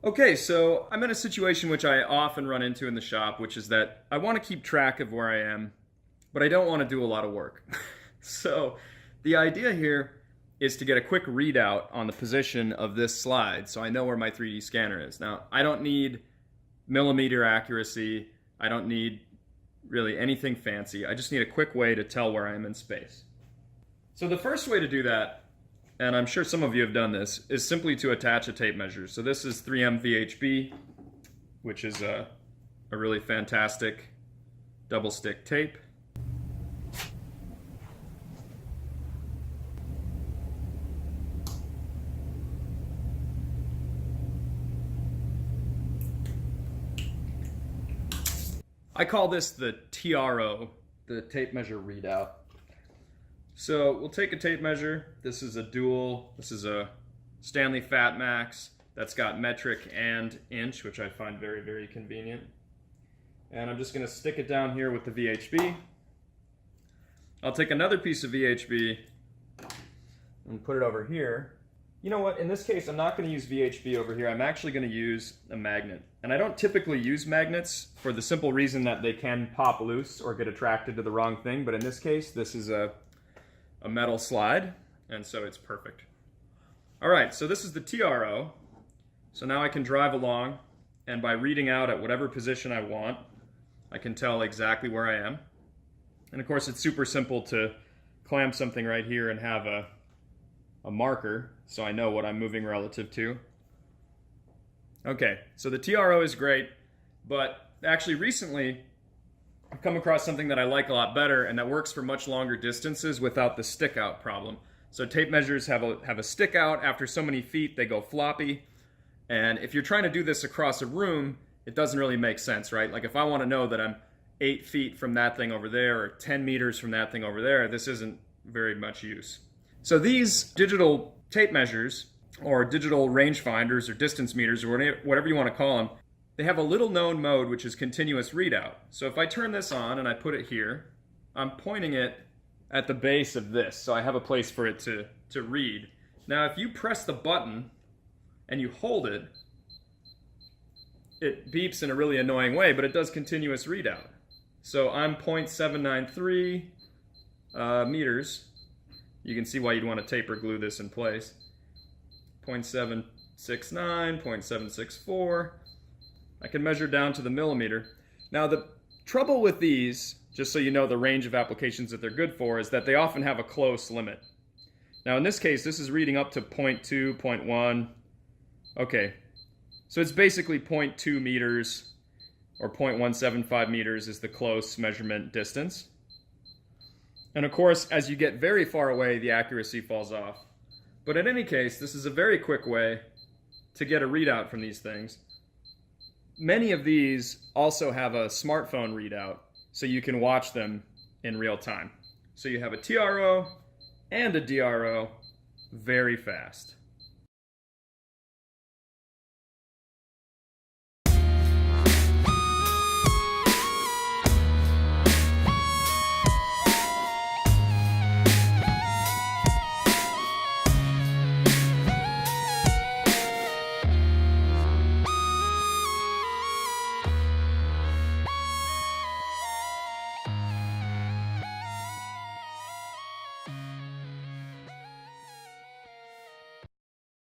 Okay, so I'm in a situation which I often run into in the shop, which is that I want to keep track of where I am, but I don't want to do a lot of work. So the idea here is to get a quick readout on the position of this slide so I know where my 3D scanner is. Now, I don't need millimeter accuracy. I don't need really anything fancy. I just need a quick way to tell where I am in space. So the first way to do that, and I'm sure some of you have done this, is simply to attach a tape measure. So this is 3M VHB, which is a really fantastic double stick tape. I call this the TRO, the tape measure readout. So we'll take a tape measure. This is a Stanley Fat Max that's got metric and inch, which I find very, very convenient. And I'm just going to stick it down here with the VHB. I'll take another piece of VHB and put it over here. You know what, in this case I'm not going to use VHB over here. I'm actually going to use a magnet. And I don't typically use magnets for the simple reason that they can pop loose or get attracted to the wrong thing, but in this case this is a metal slide, and so it's perfect. Alright, so this is the TRO. So now I can drive along, and by reading out at whatever position I want, I can tell exactly where I am. And of course it's super simple to clamp something right here and have a marker so I know what I'm moving relative to. Okay, so the TRO is great, but actually recently I've come across something that I like a lot better and that works for much longer distances without the stick out problem. So tape measures have a stick out. After so many feet they go floppy, and if you're trying to do this across a room, it doesn't really make sense, right? Like if I want to know that I'm 8 feet from that thing over there or 10 meters from that thing over there, this isn't very much use. So these digital tape measures, or digital rangefinders, or distance meters, or whatever you want to call them, they have a little known mode which is continuous readout. So if I turn this on and I put it here, I'm pointing it at the base of this, so I have a place for it to read. Now if you press the button and you hold it, it beeps in a really annoying way, but it does continuous readout. So I'm 0.793 meters. You can see why you'd want to tape or glue this in place. 0.769, 0.764. I can measure down to the millimeter. Now the trouble with these, just so you know the range of applications that they're good for, is that they often have a close limit. Now in this case, this is reading up to 0.2, 0.1. Okay, so it's basically 0.2 meters, or 0.175 meters is the close measurement distance. And of course, as you get very far away, the accuracy falls off. But in any case, this is a very quick way to get a readout from these things. Many of these also have a smartphone readout, so you can watch them in real time. So you have a TRO and a DRO very fast.